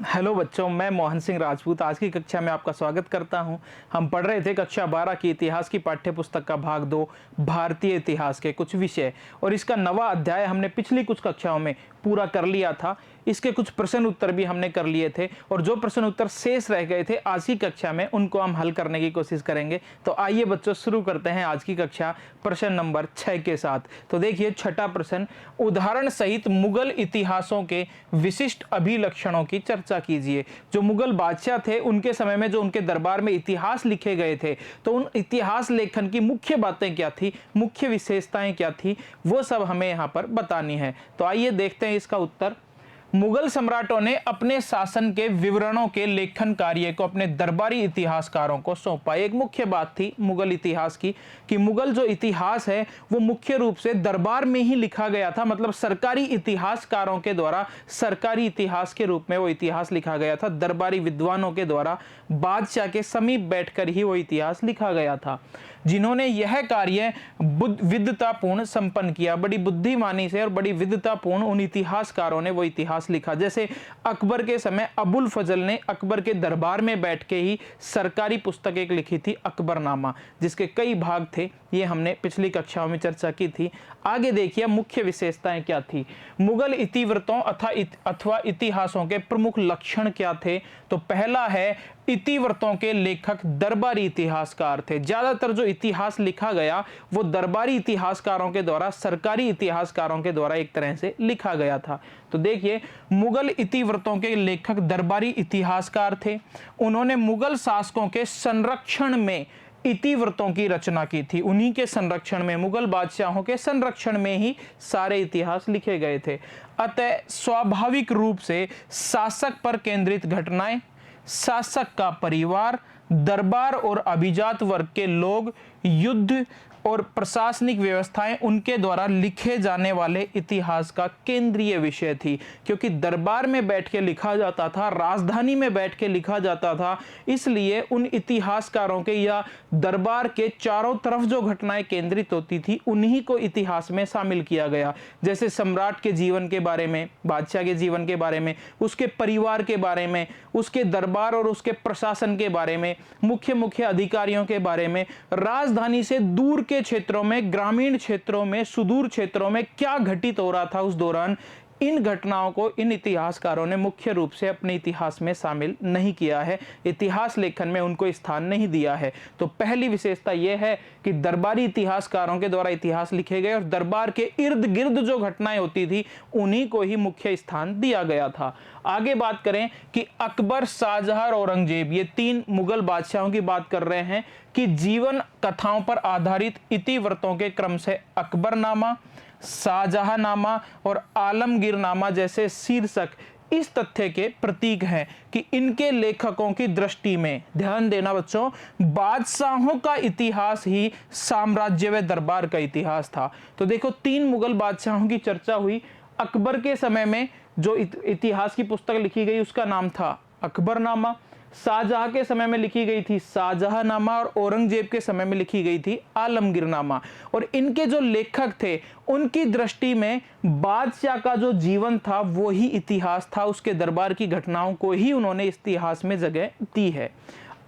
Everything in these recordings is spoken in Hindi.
हेलो बच्चों, मैं मोहन सिंह राजपूत आज की कक्षा में आपका स्वागत करता हूं। हम पढ़ रहे थे कक्षा 12 की इतिहास की पाठ्य पुस्तक का भाग 2 भारतीय इतिहास के कुछ विषय, और इसका नवा अध्याय हमने पिछली कुछ कक्षाओं में पूरा कर लिया था। इसके कुछ प्रश्न उत्तर भी हमने कर लिए थे, और जो प्रश्न उत्तर शेष रह गए थे आज की कक्षा में उनको हम हल करने की कोशिश करेंगे। तो आइए बच्चों शुरू करते हैं आज की कक्षा प्रश्न नंबर 6 के साथ। तो देखिए छठा प्रश्न, उदाहरण सहित मुगल इतिहासों के विशिष्ट अभिलक्षणों की चर्चा कीजिए। जो मुगल बादशाह थे उनके समय में जो उनके दरबार में इतिहास लिखे गए थे, तो उन इतिहास लेखन की मुख्य बातें क्या थी, मुख्य विशेषताएं क्या थी, वो सब हमें यहाँ पर बतानी है। तो आइए देखते हैं इसका उत्तर। मुगल सम्राटों ने अपने शासन के विवरणों के लेखन कार्य को अपने दरबारी इतिहासकारों को सौंपा। एक मुख्य बात थी मुगल इतिहास की कि मुगल जो इतिहास है वो मुख्य रूप से दरबार में ही लिखा गया था, मतलब सरकारी इतिहासकारों के द्वारा सरकारी इतिहास के रूप में वो इतिहास लिखा गया था। दरबारी विद्वानों के द्वारा बादशाह के समीप बैठकर ही वो इतिहास लिखा गया था, जिन्होंने यह कार्य विद्वतापूर्ण संपन्न किया। बड़ी बुद्धिमानी से और बड़ी विद्वतापूर्ण उन इतिहासकारों ने वो इतिहास लिखा। जैसे अकबर के समय अबुल फजल ने अकबर के दरबार में बैठ के ही सरकारी पुस्तक एक लिखी थी, अकबरनामा, जिसके कई भाग थे। ये हमने पिछली कक्षाओं में चर्चा की थी। आगे देखिए मुख्य विशेषताएं क्या थी। मुगल इतिवृत्तों अथवा इतिहासों के प्रमुख लक्षण क्या थे। तो पहला है, इतिवृत्तों के लेखक दरबारी इतिहासकार थे। ज्यादातर जो इतिहास लिखा गया वो दरबारी इतिहासकारों के द्वारा, सरकारी इतिहासकारों के द्वारा एक तरह से लिखा गया था। तो देखिए मुगल इतिवृत्तों के लेखक दरबारी इतिहासकार थे। उन्होंने मुगल शासकों के संरक्षण में इतिवृत्तों की रचना की थी। उन्हीं के संरक्षण में, मुगल बादशाहों के संरक्षण में ही सारे इतिहास लिखे गए थे। अतः स्वाभाविक रूप से शासक पर केंद्रित घटनाएं, शासक का परिवार, दरबार और अभिजात वर्ग के लोग, युद्ध और प्रशासनिक व्यवस्थाएं उनके द्वारा लिखे जाने वाले इतिहास का केंद्रीय विषय थी। क्योंकि दरबार में बैठ के लिखा जाता था, राजधानी में बैठ के लिखा जाता था, इसलिए उन इतिहासकारों के या दरबार के चारों तरफ जो घटनाएं केंद्रित होती थी उन्हीं को इतिहास में शामिल किया गया। जैसे सम्राट के जीवन के बारे में, बादशाह के जीवन के बारे में, उसके परिवार के बारे में, उसके दरबार और उसके प्रशासन के बारे में, मुख्य मुख्य अधिकारियों के बारे में, राजधानी से दूर के क्षेत्रों में, ग्रामीण क्षेत्रों में, सुदूर क्षेत्रों में क्या घटित हो रहा था उस दौरान, इन घटनाओं को इन इतिहासकारों ने मुख्य रूप से अपने इतिहास में शामिल नहीं किया है। इतिहास लेखन में उनको स्थान नहीं दिया है। तो पहली विशेषता यह है कि दरबारी इतिहासकारों के द्वारा इतिहास लिखे गए और दरबार के इर्द गिर्द जो घटनाएं होती थी उन्हीं को ही मुख्य स्थान दिया गया था। आगे बात करें कि अकबर, शाहजहां और औरंगजेब, ये तीन मुगल बादशाहों की बात कर रहे हैं कि जीवन कथाओं पर आधारित इतिवृत्तों के क्रम से अकबरनामा, शाहजहांनामा और आलमगीरनामा जैसे शीर्षक इस तथ्य के प्रतीक हैं कि इनके लेखकों की दृष्टि में, ध्यान देना बच्चों, बादशाहों का इतिहास ही साम्राज्य व दरबार का इतिहास था। तो देखो तीन मुगल बादशाहों की चर्चा हुई। अकबर के समय में जो इतिहास की पुस्तक लिखी गई उसका नाम था अकबरनामा, शाहजहां के समय में लिखी गई थी शाहजहांनामा, और औरंगजेब के समय में लिखी गई थी आलमगीरनामा। और इनके जो लेखक थे उनकी दृष्टि में बादशाह का जो जीवन था वो ही इतिहास था, उसके दरबार की घटनाओं को ही उन्होंने इतिहास में जगह दी है।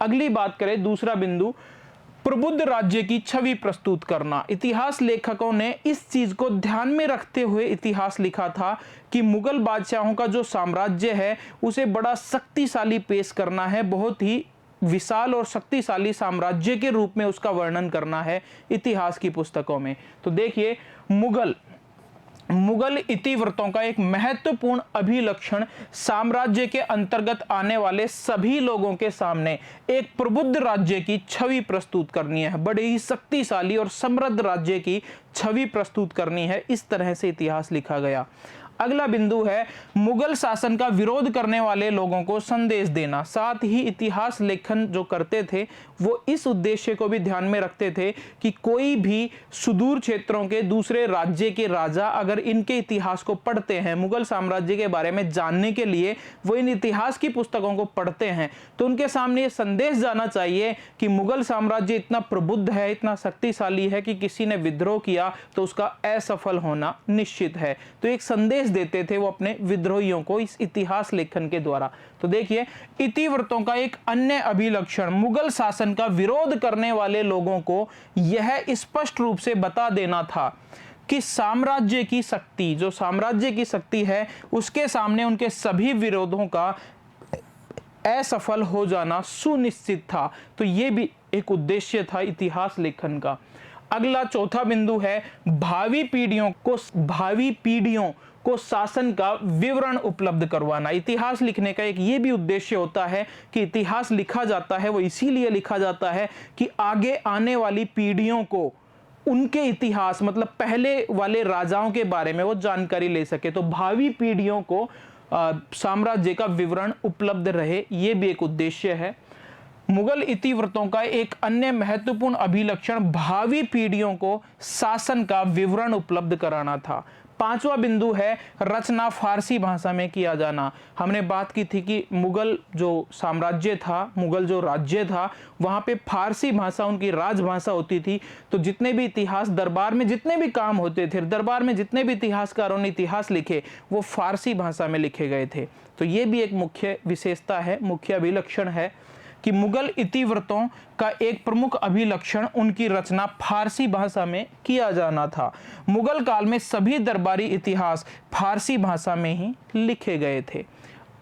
अगली बात करें, दूसरा बिंदु, प्रबुद्ध राज्य की छवि प्रस्तुत करना। इतिहास लेखकों ने इस चीज को ध्यान में रखते हुए इतिहास लिखा था कि मुगल बादशाहों का जो साम्राज्य है उसे बड़ा शक्तिशाली पेश करना है, बहुत ही विशाल और शक्तिशाली साम्राज्य के रूप में उसका वर्णन करना है इतिहास की पुस्तकों में। तो देखिए मुगल इतिवृत्तों का एक महत्वपूर्ण अभिलक्षण साम्राज्य के अंतर्गत आने वाले सभी लोगों के सामने एक प्रबुद्ध राज्य की छवि प्रस्तुत करनी है, बड़े ही शक्तिशाली और समृद्ध राज्य की छवि प्रस्तुत करनी है। इस तरह से इतिहास लिखा गया। अगला बिंदु है मुगल शासन का विरोध करने वाले लोगों को संदेश देना। साथ ही इतिहास लेखन जो करते थे वो इस उद्देश्य को भी ध्यान में रखते थे कि कोई भी सुदूर क्षेत्रों के दूसरे राज्य के राजा अगर इनके इतिहास को पढ़ते हैं, मुगल साम्राज्य के बारे में जानने के लिए वो इन इतिहास की पुस्तकों को पढ़ते हैं, तो उनके सामने ये संदेश जाना चाहिए कि मुगल साम्राज्य इतना प्रबुद्ध है, इतना शक्तिशाली है कि किसी ने विद्रोह किया तो उसका असफल होना निश्चित है। तो एक संदेश देते थे वो अपने विद्रोहियों को इस इतिहास लेखन के द्वारा। तो देखिए, इतिवृत्तों का एक अन्य अभिलक्षण मुगल शासन का विरोध करने वाले लोगों को यह स्पष्ट रूप से बता देना था कि साम्राज्य की शक्ति, जो साम्राज्य की शक्ति है, उसके सामने उनके सभी विरोधों का असफल हो जाना सुनिश्चित था। तो यह भी एक उद्देश्य था इतिहास लेखन का। अगला चौथा बिंदु है भावी पीढ़ियों को शासन का विवरण उपलब्ध करवाना। इतिहास लिखने का एक ये भी उद्देश्य होता है कि इतिहास लिखा जाता है वो इसीलिए लिखा जाता है कि आगे आने वाली पीढ़ियों को उनके इतिहास, मतलब पहले वाले राजाओं के बारे में वो जानकारी ले सके। तो भावी पीढ़ियों को साम्राज्य का विवरण उपलब्ध रहे, ये भी एक उद्देश्य है। मुगल इतिवृत्तों का एक अन्य महत्वपूर्ण अभिलक्षण भावी पीढ़ियों को शासन का विवरण उपलब्ध कराना था। पांचवा बिंदु है रचना फारसी भाषा में किया जाना। हमने बात की थी कि मुगल जो साम्राज्य था, मुगल जो राज्य था, वहां पे फारसी भाषा उनकी राजभाषा होती थी। तो जितने भी इतिहास दरबार में जितने भी काम होते थे, दरबार में जितने भी इतिहासकारों ने इतिहास लिखे, वो फारसी भाषा में लिखे गए थे। तो ये भी एक मुख्य विशेषता है, मुख्य अभिलक्षण है कि मुगल इतिवृत्तों का एक प्रमुख अभिलक्षण उनकी रचना फारसी भाषा में किया जाना था। मुगल काल में सभी दरबारी इतिहास फारसी भाषा में ही लिखे गए थे।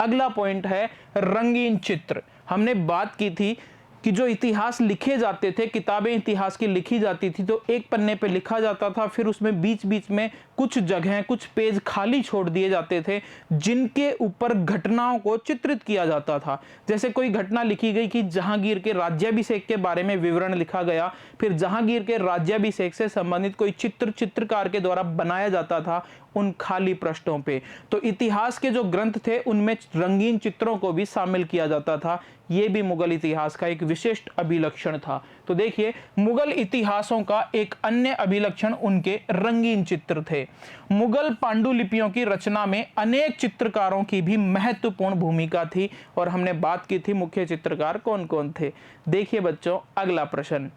अगला पॉइंट है रंगीन चित्र। हमने बात की थी कि जो इतिहास लिखे जाते थे, किताबें इतिहास की लिखी जाती थी, तो एक पन्ने पे लिखा जाता था, फिर उसमें बीच बीच में कुछ जगह, कुछ पेज खाली छोड़ दिए जाते थे जिनके ऊपर घटनाओं को चित्रित किया जाता था। जैसे कोई घटना लिखी गई कि जहांगीर के राज्याभिषेक के बारे में विवरण लिखा गया, फिर जहांगीर के राज्याभिषेक से संबंधित कोई चित्रकार के द्वारा बनाया जाता था उन खाली पृष्ठों पे। तो इतिहास के जो ग्रंथ थे उनमें रंगीन चित्रों को भी शामिल किया जाता था। यह भी मुगल इतिहास का एक विशिष्ट अभिलक्षण था। तो देखिए, मुगल इतिहासों का एक अन्य अभिलक्षण उनके रंगीन चित्र थे। मुगल पांडुलिपियों की रचना में अनेक चित्रकारों की भी महत्वपूर्ण भूमिका थी और हमने बात की थी मुख्य चित्रकार कौन कौन थे। देखिए बच्चों, अगला प्रश्न,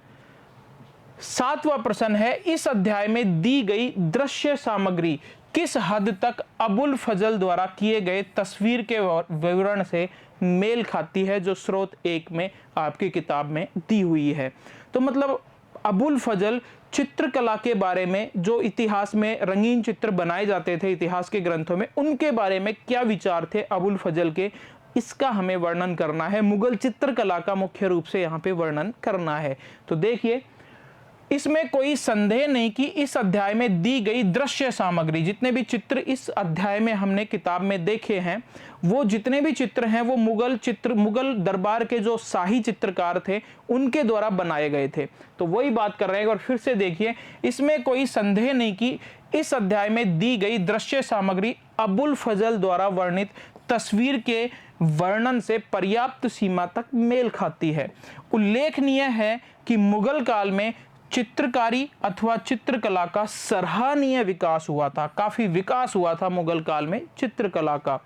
सातवां प्रश्न है, इस अध्याय में दी गई दृश्य सामग्री किस हद तक अबुल फजल द्वारा किए गए तस्वीर के विवरण से मेल खाती है, जो स्रोत 1 में आपकी किताब में दी हुई है। तो मतलब अबुल फजल चित्रकला के बारे में, जो इतिहास में रंगीन चित्र बनाए जाते थे इतिहास के ग्रंथों में, उनके बारे में क्या विचार थे अबुल फजल के, इसका हमें वर्णन करना है। मुगल चित्रकला का मुख्य रूप से यहाँ पे वर्णन करना है। तो देखिए, इसमें कोई संदेह नहीं कि इस अध्याय में दी गई दृश्य सामग्री, जितने भी चित्र इस अध्याय में हमने किताब में देखे हैं, वो जितने भी चित्र हैं वो मुगल दरबार के जो शाही चित्रकार थे उनके द्वारा बनाए गए थे। तो वही बात कर रहे हैं। और फिर से देखिए, इसमें कोई संदेह नहीं कि इस अध्याय में दी गई दृश्य सामग्री अबुल फजल द्वारा वर्णित तस्वीर के वर्णन से पर्याप्त सीमा तक मेल खाती है। उल्लेखनीय है कि मुगल काल में चित्रकारी अथवा चित्रकला का सराहनीय विकास हुआ था, काफी विकास हुआ था मुगल काल में चित्रकला का।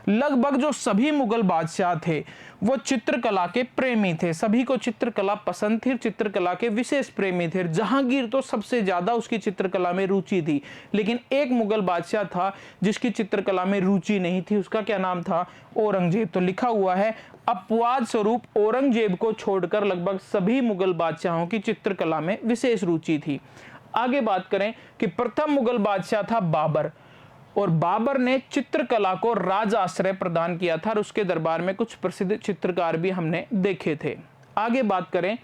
लगभग जो सभी मुगल बादशाह थे वो चित्रकला के प्रेमी थे, सभी को चित्रकला पसंद थी, चित्रकला के विशेष प्रेमी थे। जहांगीर तो सबसे ज्यादा उसकी चित्रकला में रुचि थी, लेकिन एक मुगल बादशाह था जिसकी चित्रकला में रुचि नहीं थी, उसका क्या नाम था, औरंगजेब। तो लिखा हुआ है, अपवाद स्वरूप औरंगजेब को छोड़कर लगभग सभी मुगल बादशाहों की चित्रकला में विशेष रुचि थी। आगे बात करें कि प्रथम मुगल बादशाह था बाबर, और बाबर ने चित्रकला को राज आश्रय प्रदान किया था और उसके दरबार में कुछ प्रसिद्ध चित्रकार भी हमने देखे थे। आगे बात करें,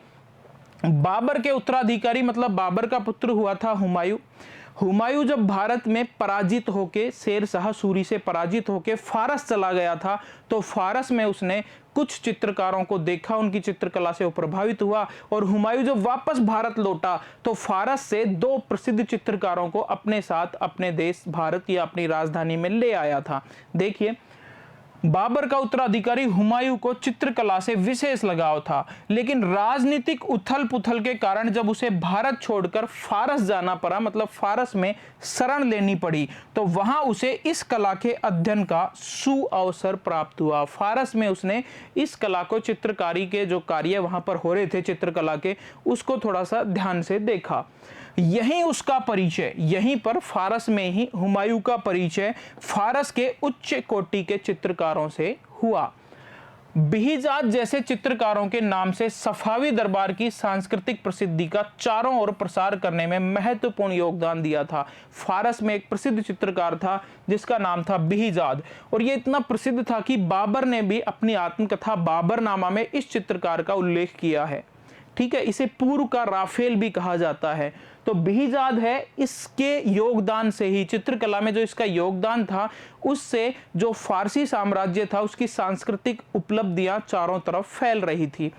बाबर के उत्तराधिकारी मतलब बाबर का पुत्र हुआ था हुमायूं। हुमायूं जब भारत में पराजित होके, शेर शाह सूरी से पराजित होके फारस चला गया था, तो फारस में उसने कुछ चित्रकारों को देखा, उनकी चित्रकला से वो प्रभावित हुआ, और हुमायूं जब वापस भारत लौटा तो फारस से 2 प्रसिद्ध चित्रकारों को अपने साथ अपने देश भारत या अपनी राजधानी में ले आया था। देखिए, बाबर का उत्तराधिकारी हुमायूं को चित्रकला से विशेष लगाव था, लेकिन राजनीतिक उथल पुथल के कारण जब उसे भारत छोड़कर फारस जाना पड़ा, मतलब फारस में शरण लेनी पड़ी, तो वहां उसे इस कला के अध्ययन का सुअवसर प्राप्त हुआ। फारस में उसने इस कला को, चित्रकारी के जो कार्य वहां पर हो रहे थे चित्रकला के, उसको थोड़ा सा ध्यान से देखा। यहीं उसका परिचय, यहीं पर फारस में ही हुमायूं का परिचय फारस के उच्च कोटि के चित्रकारों से हुआ। बिहिजाद जैसे चित्रकारों के नाम से सफावी दरबार की सांस्कृतिक प्रसिद्धि का चारों ओर प्रसार करने में महत्वपूर्ण योगदान दिया था। फारस में एक प्रसिद्ध चित्रकार था जिसका नाम था बिहिजाद, और ये इतना प्रसिद्ध था कि बाबर ने भी अपनी आत्मकथा बाबरनामा में इस चित्रकार का उल्लेख किया है। ठीक है, इसे पूर्व का राफेल भी कहा जाता है। तो बिहिजाद है, इसके योगदान से ही, चित्रकला में जो इसका योगदान था, उससे जो फारसी साम्राज्य था उसकी सांस्कृतिक उपलब्धियां चारों तरफ फैल रही थी।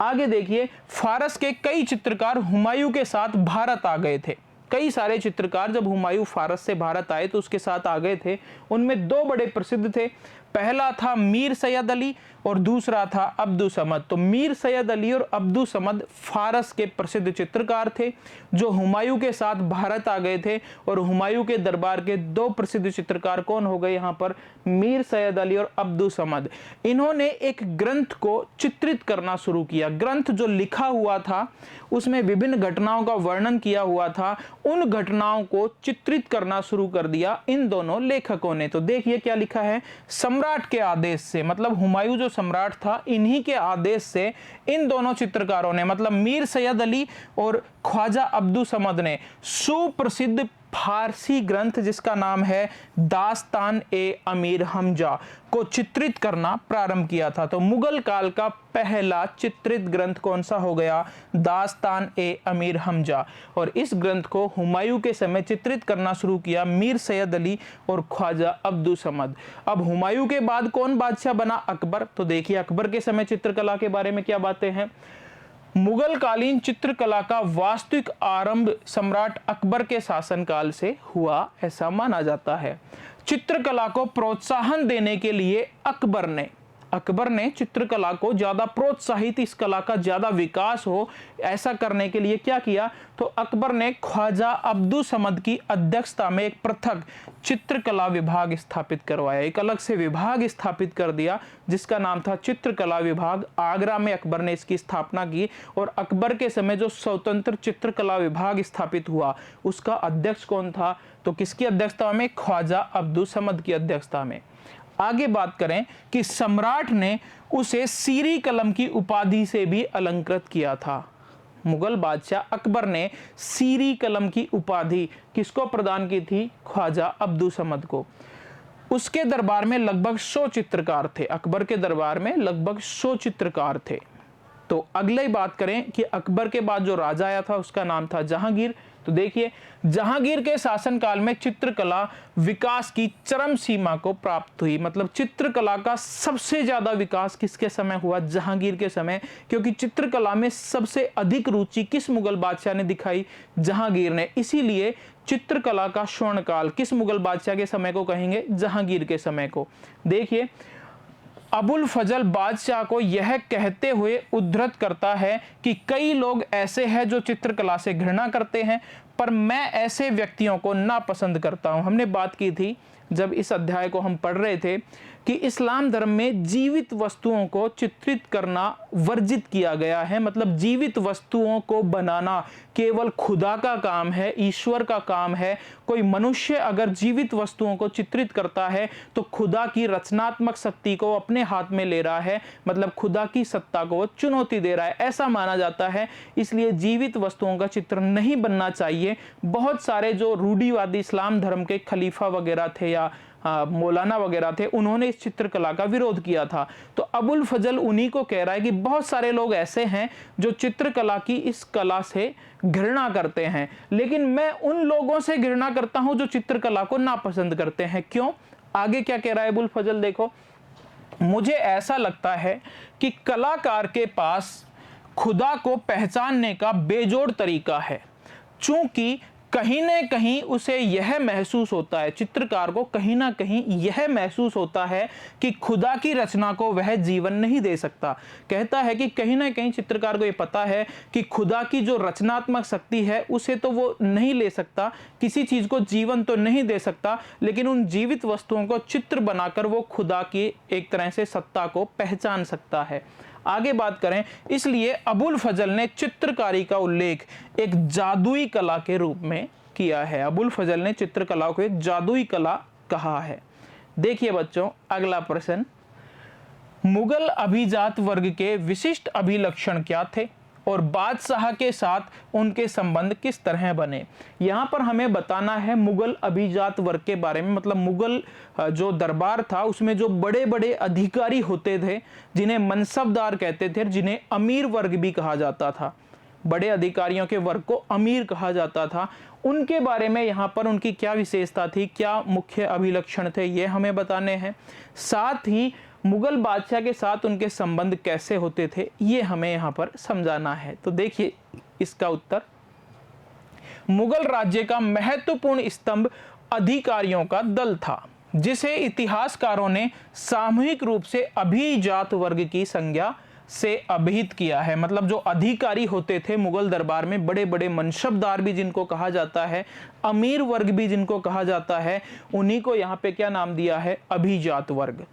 आगे देखिए, फारस के कई चित्रकार हुमायूं के साथ भारत आ गए थे। कई सारे चित्रकार जब हुमायूं फारस से भारत आए तो उसके साथ आ गए थे। उनमें दो बड़े प्रसिद्ध थे, पहला था मीर सैयद अली और दूसरा था अब्दुस समद। तो मीर सैयद अली और अब्दुस समद फारस के प्रसिद्ध चित्रकार थे जो हुमायूं के साथ भारत आ गए थे। और हुमायूं के दरबार के दो प्रसिद्ध चित्रकार कौन हो गए यहाँ पर? मीर सैयद अली और अब्दुस समद। इन्होंने एक ग्रंथ को चित्रित करना शुरू किया। ग्रंथ जो लिखा हुआ था उसमें विभिन्न घटनाओं का वर्णन किया हुआ था, उन घटनाओं को चित्रित करना शुरू कर दिया इन दोनों लेखकों ने। तो देखिए क्या लिखा है, सम्राट के आदेश से, मतलब हुमायूं जो सम्राट था इन्हीं के आदेश से इन दोनों चित्रकारों ने, मतलब मीर सैयद अली और ख्वाजा अब्दुस समद ने सुप्रसिद्ध फारसी ग्रंथ जिसका नाम है दास्तान ए अमीर हमजा को चित्रित करना प्रारंभ किया था। तो मुगल काल का पहला चित्रित ग्रंथ कौन सा हो गया? दास्तान ए अमीर हमजा। और इस ग्रंथ को हुमायूं के समय चित्रित करना शुरू किया मीर सैयद अली और ख्वाजा अब्दुस समद। अब हुमायूं के बाद कौन बादशाह बना? अकबर। तो देखिए अकबर के समय चित्रकला के बारे में क्या बातें हैं। मुगल कालीन चित्रकला का वास्तविक आरंभ सम्राट अकबर के शासनकाल से हुआ ऐसा माना जाता है। चित्रकला को प्रोत्साहन देने के लिए अकबर ने चित्रकला को ज्यादा प्रोत्साहित, इस कला का ज्यादा विकास हो, ऐसा करने के लिए क्या किया? तो अकबर ने ख्वाजा अब्दुस समद की अध्यक्षता में एक पृथक चित्रकला विभाग स्थापित करवाया। एक अलग से विभाग स्थापित कर दिया जिसका नाम था चित्रकला विभाग। आगरा में अकबर ने इसकी स्थापना की और अकबर के समय जो स्वतंत्र चित्रकला विभाग स्थापित हुआ उसका अध्यक्ष कौन था? तो किसकी अध्यक्षता में? ख्वाजा अब्दुस समद की अध्यक्षता में। आगे बात करें कि सम्राट ने उसे सीरी कलम की उपाधि से भी अलंकृत किया था। मुगल बादशाह अकबर ने सीरी कलम की उपाधि किसको प्रदान की थी? ख्वाजा अब्दुस समद को। उसके दरबार में लगभग 100 चित्रकार थे। अकबर के दरबार में लगभग 100 चित्रकार थे। तो अगले बात करें कि अकबर के बाद जो राजा आया था उसका नाम था जहांगीर। तो देखिए जहांगीर के शासनकाल में चित्रकला विकास की चरम सीमा को प्राप्त हुई। मतलब चित्रकला का सबसे ज्यादा विकास किसके समय हुआ? जहांगीर के समय। क्योंकि चित्रकला में सबसे अधिक रुचि किस मुगल बादशाह ने दिखाई? जहांगीर ने। इसीलिए चित्रकला का स्वर्णकाल किस मुगल बादशाह के समय को कहेंगे? जहांगीर के समय को। देखिए अबुल फजल बादशाह को यह कहते हुए उद्धृत करता है कि कई लोग ऐसे हैं जो चित्रकला से घृणा करते हैं, पर मैं ऐसे व्यक्तियों को नापसंद करता हूं। हमने बात की थी जब इस अध्याय को हम पढ़ रहे थे कि इस्लाम धर्म में जीवित वस्तुओं को चित्रित करना वर्जित किया गया है। मतलब जीवित वस्तुओं को बनाना केवल खुदा का काम है, ईश्वर का काम है। कोई मनुष्य अगर जीवित वस्तुओं को चित्रित करता है तो खुदा की रचनात्मक शक्ति को अपने हाथ में ले रहा है, मतलब खुदा की सत्ता को चुनौती दे रहा है, ऐसा माना जाता है। इसलिए जीवित वस्तुओं का चित्र नहीं बनना चाहिए। बहुत सारे जो रूढ़िवादी इस्लाम धर्म के खलीफा वगैरह थे या मौलाना वगैरह थे, उन्होंने इस चित्रकला का विरोध किया था। तो अबुल फजल उन्हीं को कह रहा है कि बहुत सारे लोग ऐसे हैं जो चित्रकला की इस कला से घृणा करते हैं, लेकिन मैं उन लोगों से घृणा करता हूं जो चित्रकला को नापसंद करते हैं। क्यों? आगे क्या कह रहा है अबुल फजल, देखो। मुझे ऐसा लगता है कि कलाकार के पास खुदा को पहचानने का बेजोड़ तरीका है। चूंकि कहीं न कहीं उसे यह महसूस होता है, चित्रकार को कहीं ना कहीं यह महसूस होता है कि खुदा की रचना को वह जीवन नहीं दे सकता। कहता है कि कहीं ना कहीं चित्रकार को ये पता है कि खुदा की जो रचनात्मक शक्ति है उसे तो वो नहीं ले सकता, किसी चीज को जीवन तो नहीं दे सकता, लेकिन उन जीवित वस्तुओं को चित्र बनाकर वो खुदा की एक तरह से सत्ता को पहचान सकता है। आगे बात करें, इसलिए अबुल फजल ने चित्रकारी का उल्लेख एक जादुई कला के रूप में किया है। अबुल फजल ने चित्रकला को एक जादुई कला कहा है। देखिए बच्चों, अगला प्रश्न, मुगल अभिजात वर्ग के विशिष्ट अभिलक्षण क्या थे और बादशाह के साथ उनके संबंध किस तरह बने। यहाँ पर हमें बताना है मुगल अभिजात वर्ग के बारे में, मतलब मुगल जो दरबार था उसमें जो बड़े बड़े अधिकारी होते थे, जिन्हें मनसबदार कहते थे, जिन्हें अमीर वर्ग भी कहा जाता था, बड़े अधिकारियों के वर्ग को अमीर कहा जाता था, उनके बारे में यहाँ पर उनकी क्या विशेषता थी, क्या मुख्य अभिलक्षण थे, ये हमें बताने हैं। साथ ही मुगल बादशाह के साथ उनके संबंध कैसे होते थे, ये हमें यहाँ पर समझाना है। तो देखिए इसका उत्तर, मुगल राज्य का महत्वपूर्ण स्तंभ अधिकारियों का दल था, जिसे इतिहासकारों ने सामूहिक रूप से अभिजात वर्ग की संज्ञा से अभिहित किया है। मतलब जो अधिकारी होते थे मुगल दरबार में, बड़े बड़े मनसबदार भी जिनको कहा जाता है, अमीर वर्ग भी जिनको कहा जाता है, उन्हीं को यहाँ पे क्या नाम दिया है, अभिजात वर्ग।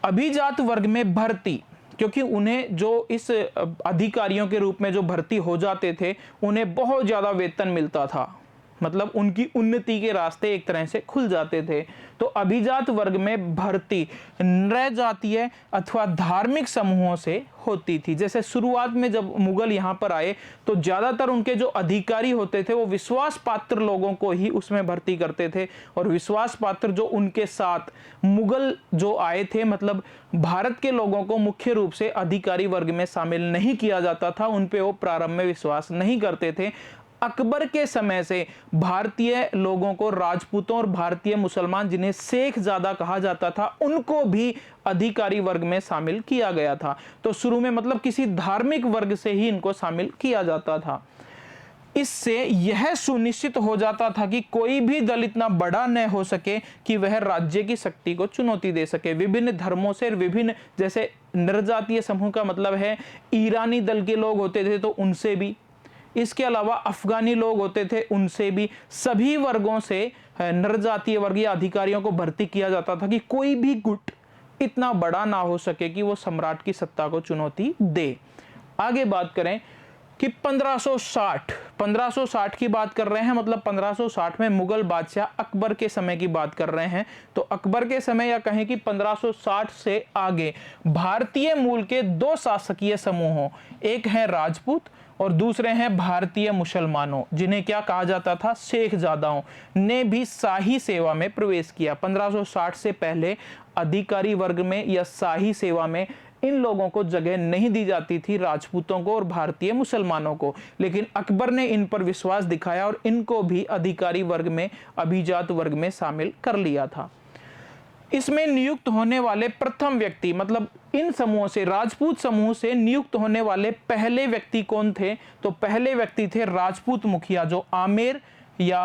अभिजात वर्ग में भर्ती, क्योंकि उन्हें जो इस अधिकारियों के रूप में जो भर्ती हो जाते थे उन्हें बहुत ज्यादा वेतन मिलता था, मतलब उनकी उन्नति के रास्ते एक तरह से खुल जाते थे। तो अभिजात वर्ग में भर्ती नृ जातीय अथवा धार्मिक समूहों से होती थी। जैसे शुरुआत में जब मुगल यहाँ पर आए तो ज्यादातर उनके जो अधिकारी होते थे वो विश्वास पात्र लोगों को ही उसमें भर्ती करते थे, और विश्वास पात्र जो उनके साथ मुगल जो आए थे, मतलब भारत के लोगों को मुख्य रूप से अधिकारी वर्ग में शामिल नहीं किया जाता था, उन पे वो प्रारंभ में विश्वास नहीं करते थे। अकबर के समय से भारतीय लोगों को, राजपूतों और भारतीय मुसलमान जिन्हें शेख ज़्यादा कहा जाता था, उनको भी अधिकारी वर्ग में शामिल किया गया था। तो शुरू में मतलब किसी धार्मिक वर्ग से ही इनको शामिल किया जाता था। इससे यह सुनिश्चित हो जाता था कि कोई भी दल इतना बड़ा न हो सके कि वह राज्य की शक्ति को चुनौती दे सके। विभिन्न धर्मों से, विभिन्न, जैसे नरजातीय समूह का मतलब है ईरानी दल के लोग होते थे तो उनसे भी, इसके अलावा अफगानी लोग होते थे उनसे भी, सभी वर्गों से नरजातीय वर्गीय अधिकारियों को भर्ती किया जाता था कि कोई भी गुट इतना बड़ा ना हो सके कि वो सम्राट की सत्ता को चुनौती दे। आगे बात करें कि 1560 की बात कर रहे हैं, मतलब 1560 में मुगल बादशाह अकबर के समय की बात कर रहे हैं। तो अकबर के समय, या कहें कि 1560 से आगे, भारतीय मूल के दो शासकीय समूहों, एक है राजपूत और दूसरे हैं भारतीय मुसलमानों, जिन्हें क्या कहा जाता था, शेखजादाओं, ने भी शाही सेवा में प्रवेश किया। 1560 से पहले अधिकारी वर्ग में या शाही सेवा में इन लोगों को जगह नहीं दी जाती थी, राजपूतों को और भारतीय मुसलमानों को, लेकिन अकबर ने इन पर विश्वास दिखाया और इनको भी अधिकारी वर्ग में, अभिजात वर्ग में शामिल कर लिया था। इसमें नियुक्त होने वाले प्रथम व्यक्ति, मतलब इन समूहों से, राजपूत समूह से नियुक्त होने वाले पहले व्यक्ति कौन थे, तो पहले व्यक्ति थे राजपूत मुखिया, जो आमेर या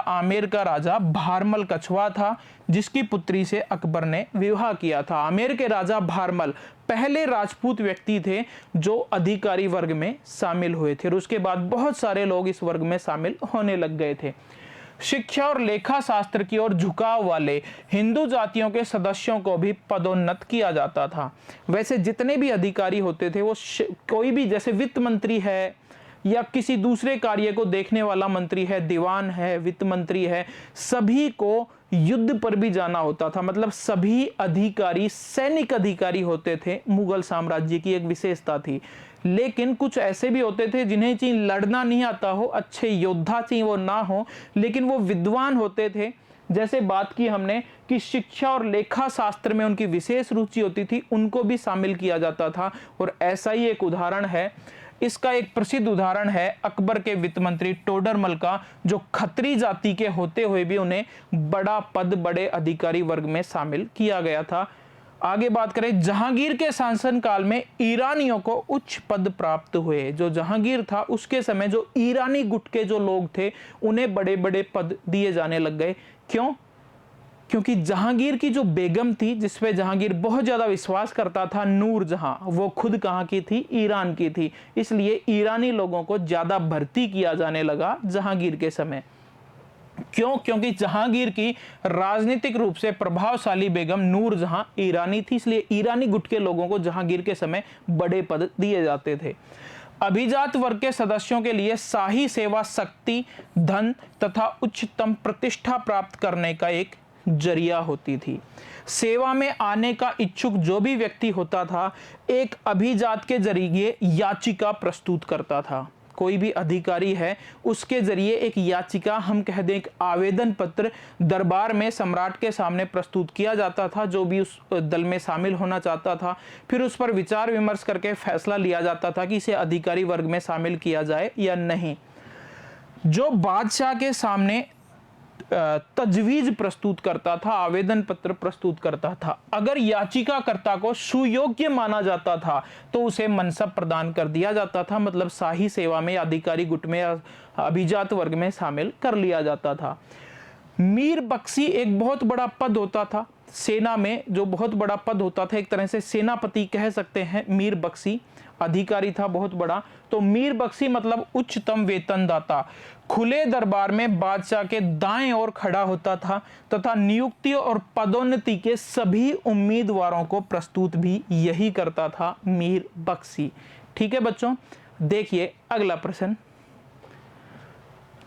आमेर का राजा भारमल कछवा था, जिसकी पुत्री से अकबर ने विवाह किया था। आमेर के राजा भारमल पहले राजपूत व्यक्ति थे जो अधिकारी वर्ग में शामिल हुए थे, और उसके बाद बहुत सारे लोग इस वर्ग में शामिल होने लग गए थे। शिक्षा और लेखा शास्त्र की ओर झुकाव वाले हिंदू जातियों के सदस्यों को भी पदोन्नत किया जाता था। वैसे जितने भी अधिकारी होते थे वो कोई भी, जैसे वित्त मंत्री है या किसी दूसरे कार्य को देखने वाला मंत्री है, दीवान है, वित्त मंत्री है, सभी को युद्ध पर भी जाना होता था। मतलब सभी अधिकारी सैनिक अधिकारी होते थे, मुगल साम्राज्य की एक विशेषता थी। लेकिन कुछ ऐसे भी होते थे जिन्हें चाहिए लड़ना नहीं आता हो, अच्छे योद्धा चाहिए वो ना हो, लेकिन वो विद्वान होते थे। जैसे बात की हमने कि शिक्षा और लेखा शास्त्र में उनकी विशेष रुचि होती थी, उनको भी शामिल किया जाता था। और ऐसा ही एक उदाहरण है, इसका एक प्रसिद्ध उदाहरण है अकबर के वित्त मंत्री टोडरमल का, जो खत्री जाति के होते हुए भी उन्हें बड़ा पद, बड़े अधिकारी वर्ग में शामिल किया गया था। आगे बात करें, जहांगीर के शासनकाल में ईरानियों को उच्च पद प्राप्त हुए। जो जहांगीर था उसके समय जो ईरानी गुट के जो लोग थे उन्हें बड़े बड़े पद दिए जाने लग गए। क्यों? क्योंकि जहांगीर की जो बेगम थी, जिसपे जहांगीर बहुत ज्यादा विश्वास करता था, नूरजहां, वो खुद कहां की थी? ईरान की थी। इसलिए ईरानी लोगों को ज्यादा भर्ती किया जाने लगा जहांगीर के समय। क्यों? क्योंकि जहांगीर की राजनीतिक रूप से प्रभावशाली बेगम नूरजहां ईरानी थी, इसलिए ईरानी गुट के लोगों को जहांगीर के समय बड़े पद दिए जाते थे। अभिजात वर्ग के सदस्यों के लिए शाही सेवा शक्ति, धन तथा उच्चतम प्रतिष्ठा प्राप्त करने का एक जरिया होती थी। सेवा में आने का इच्छुक जो भी व्यक्ति होता था, एक अभिजात के जरिए याचिका प्रस्तुत करता था। कोई भी अधिकारी है, उसके जरिए एक याचिका, हम कह दें एक आवेदन पत्र, दरबार में सम्राट के सामने प्रस्तुत किया जाता था। जो भी उस दल में शामिल होना चाहता था, फिर उस पर विचार विमर्श करके फैसला लिया जाता था कि इसे अधिकारी वर्ग में शामिल किया जाए या नहीं। जो बादशाह के सामने तजवीज प्रस्तुत करता था, आवेदन पत्र प्रस्तुत करता था, अगर याचिकाकर्ता को सुयोग्य माना जाता था तो उसे मनसब प्रदान कर दिया जाता था, मतलब शाही सेवा में, अधिकारी गुट में, अभिजात वर्ग में शामिल कर लिया जाता था। मीर बख्शी एक बहुत बड़ा पद होता था सेना में, जो बहुत बड़ा पद होता था, एक तरह से सेनापति कह सकते हैं। मीर बख्शी अधिकारी था बहुत बड़ा। तो मीर बख्शी मतलब उच्चतम वेतनदाता, खुले दरबार में बादशाह के दाएं ओर खड़ा होता था तथा नियुक्ति और पदोन्नति के सभी उम्मीदवारों को प्रस्तुत भी यही करता था, मीर बख्शी। ठीक है बच्चों, देखिए अगला प्रश्न।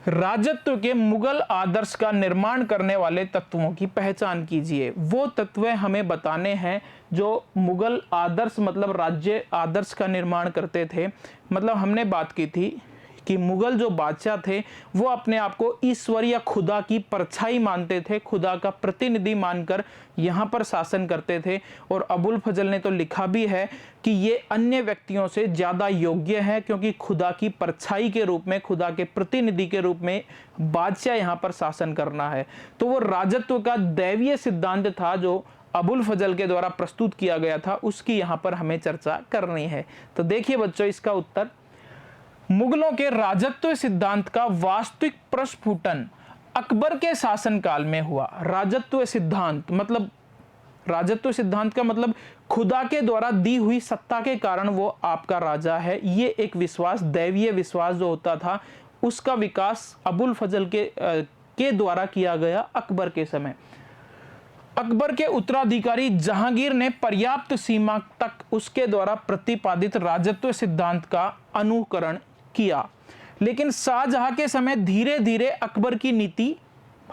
राजत्व के मुगल आदर्श का निर्माण करने वाले तत्वों की पहचान कीजिए। वो तत्व हमें बताने हैं जो मुगल आदर्श मतलब राज्य आदर्श का निर्माण करते थे। मतलब हमने बात की थी कि मुगल जो बादशाह थे वो अपने आप को ईश्वर या खुदा की परछाई मानते थे, खुदा का प्रतिनिधि मानकर यहाँ पर शासन करते थे। और अबुल फजल ने तो लिखा भी है कि ये अन्य व्यक्तियों से ज़्यादा योग्य है, क्योंकि खुदा की परछाई के रूप में, खुदा के प्रतिनिधि के रूप में बादशाह यहाँ पर शासन करना है। तो वो राजत्व का दैवीय सिद्धांत था जो अबुल फजल के द्वारा प्रस्तुत किया गया था, उसकी यहाँ पर हमें चर्चा करनी है। तो देखिए बच्चों, इसका उत्तर, मुगलों के राजत्व सिद्धांत का वास्तविक प्रस्फुटन अकबर के शासनकाल में हुआ। राजत्व सिद्धांत का मतलब खुदा के द्वारा दी हुई सत्ता के कारण वो आपका राजा है, ये एक विश्वास, दैवीय विश्वास जो होता था, उसका विकास अबुल फजल के द्वारा किया गया अकबर के समय। अकबर के उत्तराधिकारी जहांगीर ने पर्याप्त सीमा तक उसके द्वारा प्रतिपादित राजत्व सिद्धांत का अनुकरण किया, लेकिन शाहजहां के समय धीरे धीरे अकबर की नीति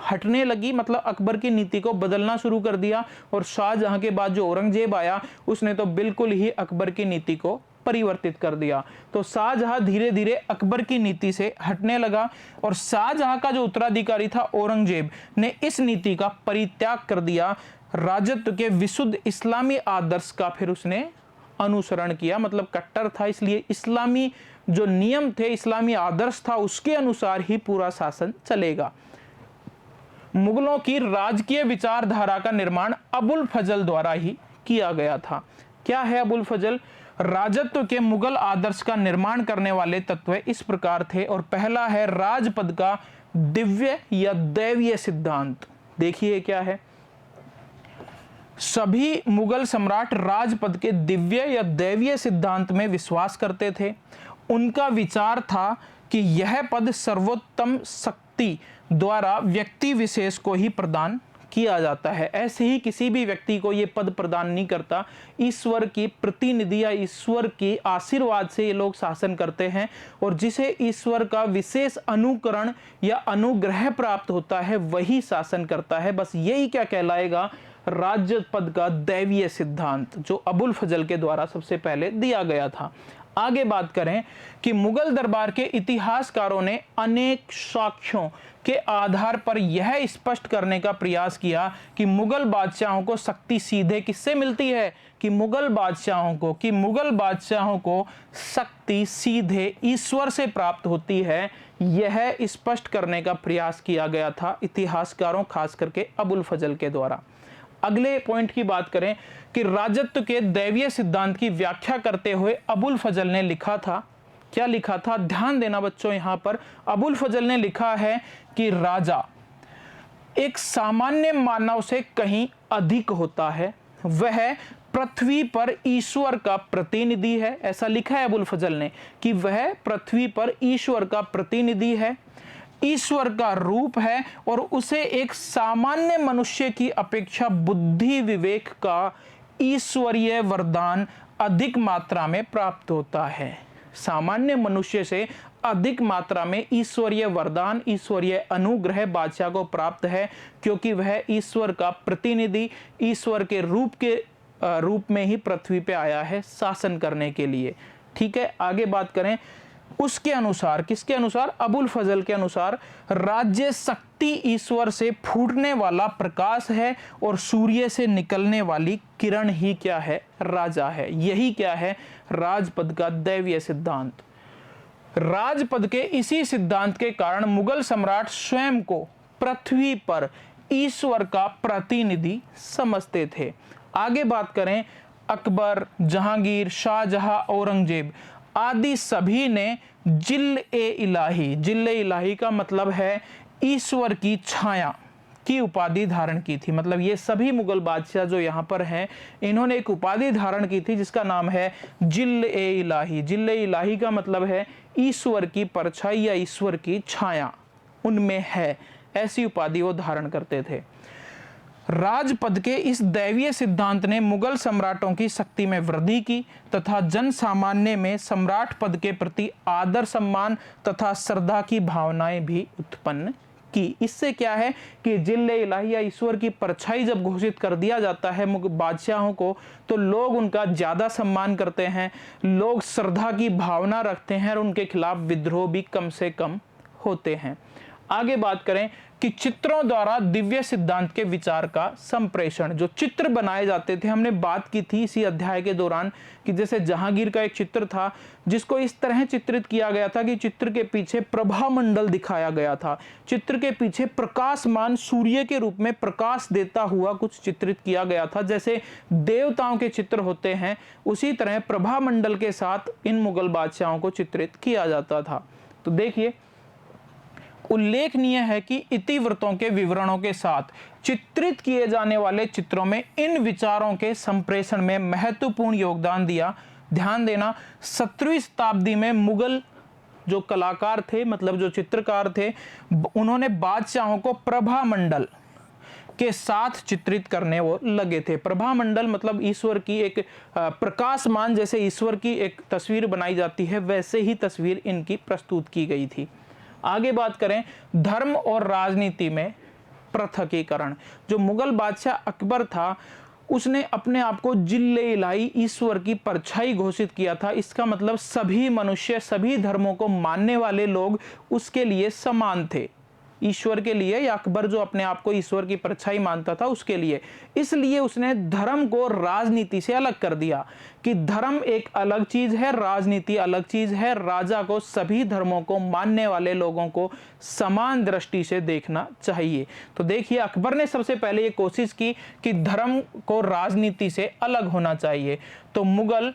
हटने लगी, मतलब अकबर की नीति को बदलना शुरू कर दिया। और शाहजहां के बाद जो औरंगजेब आया, उसने तो बिल्कुल ही अकबर की नीति को परिवर्तित कर दिया। तो शाहजहां धीरे धीरे अकबर की नीति से हटने लगा और शाहजहां का जो उत्तराधिकारी था औरंगजेब ने इस नीति का परित्याग कर दिया। राजत्व के विशुद्ध इस्लामी आदर्श का फिर उसने अनुसरण किया, मतलब कट्टर था, इसलिए इस्लामी जो नियम थे, इस्लामी आदर्श था, उसके अनुसार ही पूरा शासन चलेगा। मुगलों की राजकीय विचारधारा का निर्माण अबुल फजल द्वारा ही किया गया था। क्या है अबुल फजल? राजत्व के मुगल आदर्श का निर्माण करने वाले तत्व इस प्रकार थे। और पहला है राजपद का दिव्य या दैवीय सिद्धांत। देखिए क्या है, सभी मुगल सम्राट राजपद के दिव्य या दैवीय सिद्धांत में विश्वास करते थे। उनका विचार था कि यह पद सर्वोत्तम शक्ति द्वारा व्यक्ति विशेष को ही प्रदान किया जाता है, ऐसे ही किसी भी व्यक्ति को ये पद प्रदान नहीं करता। ईश्वर की प्रतिनिधि या ईश्वर के आशीर्वाद से ये लोग शासन करते हैं, और जिसे ईश्वर का विशेष अनुकरण या अनुग्रह प्राप्त होता है वही शासन करता है। बस यही क्या कहलाएगा, राज्य पद का दैवीय सिद्धांत, जो अबुल फजल के द्वारा सबसे पहले दिया गया था। आगे बात करें कि मुगल दरबार के इतिहासकारों ने अनेक साक्ष्यों के आधार पर यह स्पष्ट करने का प्रयास किया कि मुगल बादशाहों को शक्ति सीधे किससे मिलती है, कि मुगल बादशाहों को शक्ति सीधे ईश्वर से प्राप्त होती है। यह स्पष्ट करने का प्रयास किया गया था इतिहासकारों, खास करके अबुल फजल के द्वारा। अगले पॉइंट की बात करें कि राजत्व के दैवीय सिद्धांत की व्याख्या करते हुए अबुल फजल ने लिखा था, क्या लिखा था, ध्यान देना बच्चों। यहां पर अबुल फजल ने लिखा है कि राजा एक सामान्य मानव से कहीं अधिक होता है, वह पृथ्वी पर ईश्वर का प्रतिनिधि है। ऐसा लिखा है अबुल फजल ने कि वह पृथ्वी पर ईश्वर का प्रतिनिधि है, ईश्वर का रूप है और उसे एक सामान्य मनुष्य की अपेक्षा बुद्धि विवेक का ईश्वरीय वरदान अधिक मात्रा में प्राप्त होता है। सामान्य मनुष्य से अधिक मात्रा में ईश्वरीय वरदान, ईश्वरीय अनुग्रह बादशाह को प्राप्त है, क्योंकि वह ईश्वर का प्रतिनिधि, ईश्वर के रूप में ही पृथ्वी पे आया है शासन करने के लिए। ठीक है, आगे बात करें। उसके अनुसार, किसके अनुसार? अबुल फजल के अनुसार राज्य शक्ति ईश्वर से फूटने वाला प्रकाश है और सूर्य से निकलने वाली किरण ही क्या है? राजा है। यही क्या है? राजपद का दैवीय सिद्धांत। राजपद के इसी सिद्धांत के कारण मुगल सम्राट स्वयं को पृथ्वी पर ईश्वर का प्रतिनिधि समझते थे। आगे बात करें, अकबर, जहांगीर, शाहजहां, औरंगजेब आदि सभी ने जिल्ल-ए इलाही का मतलब है ईश्वर की छाया की उपाधि धारण की थी। मतलब ये सभी मुगल बादशाह जो यहाँ पर हैं, इन्होंने एक उपाधि धारण की थी जिसका नाम है जिल्ल-ए-इलाही। जिल्ल-ए-इलाही का मतलब है ईश्वर की परछाई या ईश्वर की छाया उनमें है, ऐसी उपाधि वो धारण करते थे। राजपद के इस दैवीय सिद्धांत ने मुगल सम्राटों की शक्ति में वृद्धि की तथा जन सामान्य में सम्राट पद के प्रति आदर सम्मान तथा श्रद्धा की भावनाएं भी उत्पन्न की। इससे क्या है कि जिल्ल-ए-इलाही या ईश्वर की परछाई जब घोषित कर दिया जाता है बादशाहों को, तो लोग उनका ज्यादा सम्मान करते हैं, लोग श्रद्धा की भावना रखते हैं और उनके खिलाफ विद्रोह भी कम से कम होते हैं। आगे बात करें कि चित्रों द्वारा दिव्य सिद्धांत के विचार का संप्रेषण, जो चित्र बनाए जाते थे, हमने बात की थी इसी अध्याय के दौरान कि जैसे जहांगीर का एक चित्र था जिसको इस तरह चित्रित किया गया था कि चित्र के पीछे प्रभामंडल दिखाया गया था, चित्र के पीछे प्रकाशमान सूर्य के रूप में प्रकाश देता हुआ कुछ चित्रित किया गया था। जैसे देवताओं के चित्र होते हैं, उसी तरह प्रभामंडल के साथ इन मुगल बादशाहों को चित्रित किया जाता था। तो देखिए, उल्लेखनीय है कि इतिवृत्तों के विवरणों के साथ चित्रित किए जाने वाले चित्रों में इन विचारों के संप्रेषण में महत्वपूर्ण योगदान दिया। ध्यान देना, 17वीं शताब्दी में मुगल जो कलाकार थे, मतलब जो चित्रकार थे, उन्होंने बादशाहों को प्रभामंडल के साथ चित्रित करने वो लगे थे। प्रभामंडल मतलब ईश्वर की एक प्रकाशमान, जैसे ईश्वर की एक तस्वीर बनाई जाती है, वैसे ही तस्वीर इनकी प्रस्तुत की गई थी। आगे बात करें, धर्म और राजनीति में पृथकीकरण। जो मुगल बादशाह अकबर था, उसने अपने आप को जिल्ल-ए-इलाही ईश्वर की परछाई घोषित किया था। इसका मतलब सभी मनुष्य, सभी धर्मों को मानने वाले लोग उसके लिए समान थे, ईश्वर के लिए, या अकबर जो अपने आप को ईश्वर की परछाई मानता था उसके लिए। इसलिए उसने धर्म को राजनीति से अलग कर दिया कि धर्म एक अलग चीज है, राजनीति अलग चीज है। राजा को सभी धर्मों को मानने वाले लोगों को समान दृष्टि से देखना चाहिए। तो देखिए, अकबर ने सबसे पहले ये कोशिश की कि धर्म को राजनीति से अलग होना चाहिए। तो मुगल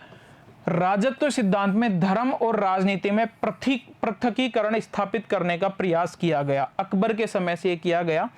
राजत्व सिद्धांत में धर्म और राजनीति में पृथकीकरण स्थापित करने का प्रयास किया गया। अकबर के समय से किया गया।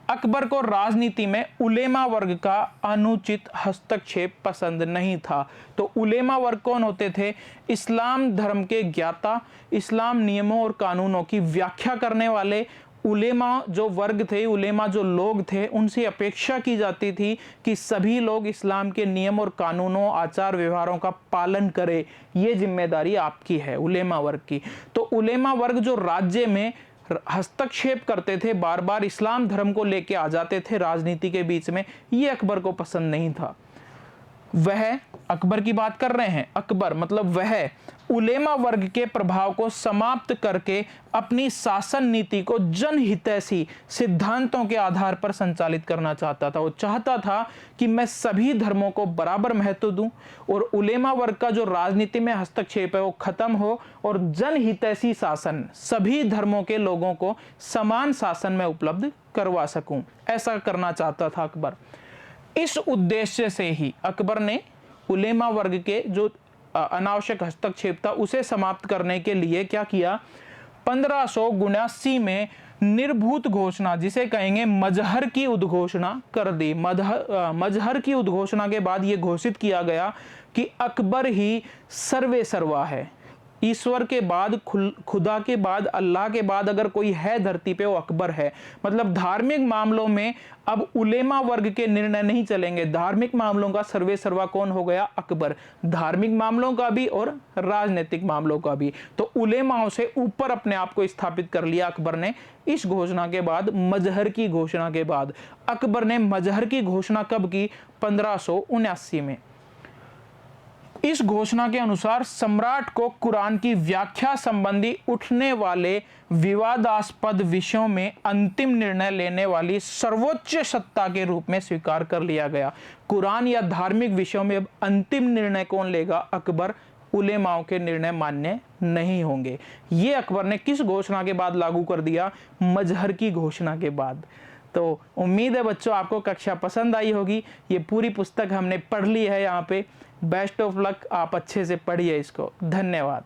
अकबर को राजनीति में उलेमा वर्ग का अनुचित हस्तक्षेप पसंद नहीं था। तो उलेमा वर्ग कौन होते थे? इस्लाम धर्म के ज्ञाता, इस्लाम नियमों और कानूनों की व्याख्या करने वाले। उलेमा जो वर्ग थे, उलेमा जो लोग थे, उनसे अपेक्षा की जाती थी कि सभी लोग इस्लाम के नियम और कानूनों, आचार व्यवहारों का पालन करें। ये जिम्मेदारी आपकी है, उलेमा वर्ग की। तो उलेमा वर्ग जो राज्य में हस्तक्षेप करते थे, बार बार इस्लाम धर्म को लेके आ जाते थे राजनीति के बीच में, ये अकबर को पसंद नहीं था। वह, अकबर की बात कर रहे हैं, अकबर मतलब वह उलेमा वर्ग के प्रभाव को समाप्त करके अपनी शासन नीति को जनहितैषी सिद्धांतों के आधार पर संचालित करना चाहता था। वो चाहता था कि मैं सभी धर्मों को बराबर महत्व दूं और उलेमा वर्ग का जो राजनीति में हस्तक्षेप है वो खत्म हो और जनहितैषी शासन, सभी धर्मों के लोगों को समान शासन में उपलब्ध करवा सकूं। ऐसा करना चाहता था अकबर। इस उद्देश्य से ही अकबर ने उलेमा वर्ग के जो अनावश्यक हस्तक्षेप था उसे समाप्त करने के लिए क्या किया, 1579 में निर्भूत घोषणा, जिसे कहेंगे मजहर की उद्घोषणा कर दी। मजहर की उद्घोषणा के बाद यह घोषित किया गया कि अकबर ही सर्वे सर्वा है। ईश्वर के बाद, खुदा के बाद, अल्लाह के बाद अगर कोई है धरती पे वो अकबर है। मतलब धार्मिक मामलों में अब उलेमा वर्ग के निर्णय नहीं चलेंगे, धार्मिक मामलों का सर्वे सर्वा कौन हो गया, अकबर। धार्मिक मामलों का भी और राजनीतिक मामलों का भी। तो उलेमाओं से ऊपर अपने आप को स्थापित कर लिया अकबर ने इस घोषणा के बाद, मजहर की घोषणा के बाद। अकबर ने मजहर की घोषणा कब की, 1579 में। इस घोषणा के अनुसार सम्राट को कुरान की व्याख्या संबंधी उठने वाले विवादास्पद विषयों में अंतिम निर्णय लेने वाली सर्वोच्च सत्ता के रूप में स्वीकार कर लिया गया। कुरान या धार्मिक विषयों में अब अंतिम निर्णय कौन लेगा, अकबर। उलेमाओं के निर्णय मान्य नहीं होंगे। ये अकबर ने किस घोषणा के बाद लागू कर दिया, मजहर की घोषणा के बाद। तो उम्मीद है बच्चों आपको कक्षा पसंद आई होगी। ये पूरी पुस्तक हमने पढ़ ली है यहाँ पे। बेस्ट ऑफ लक, आप अच्छे से पढ़िए इसको। धन्यवाद।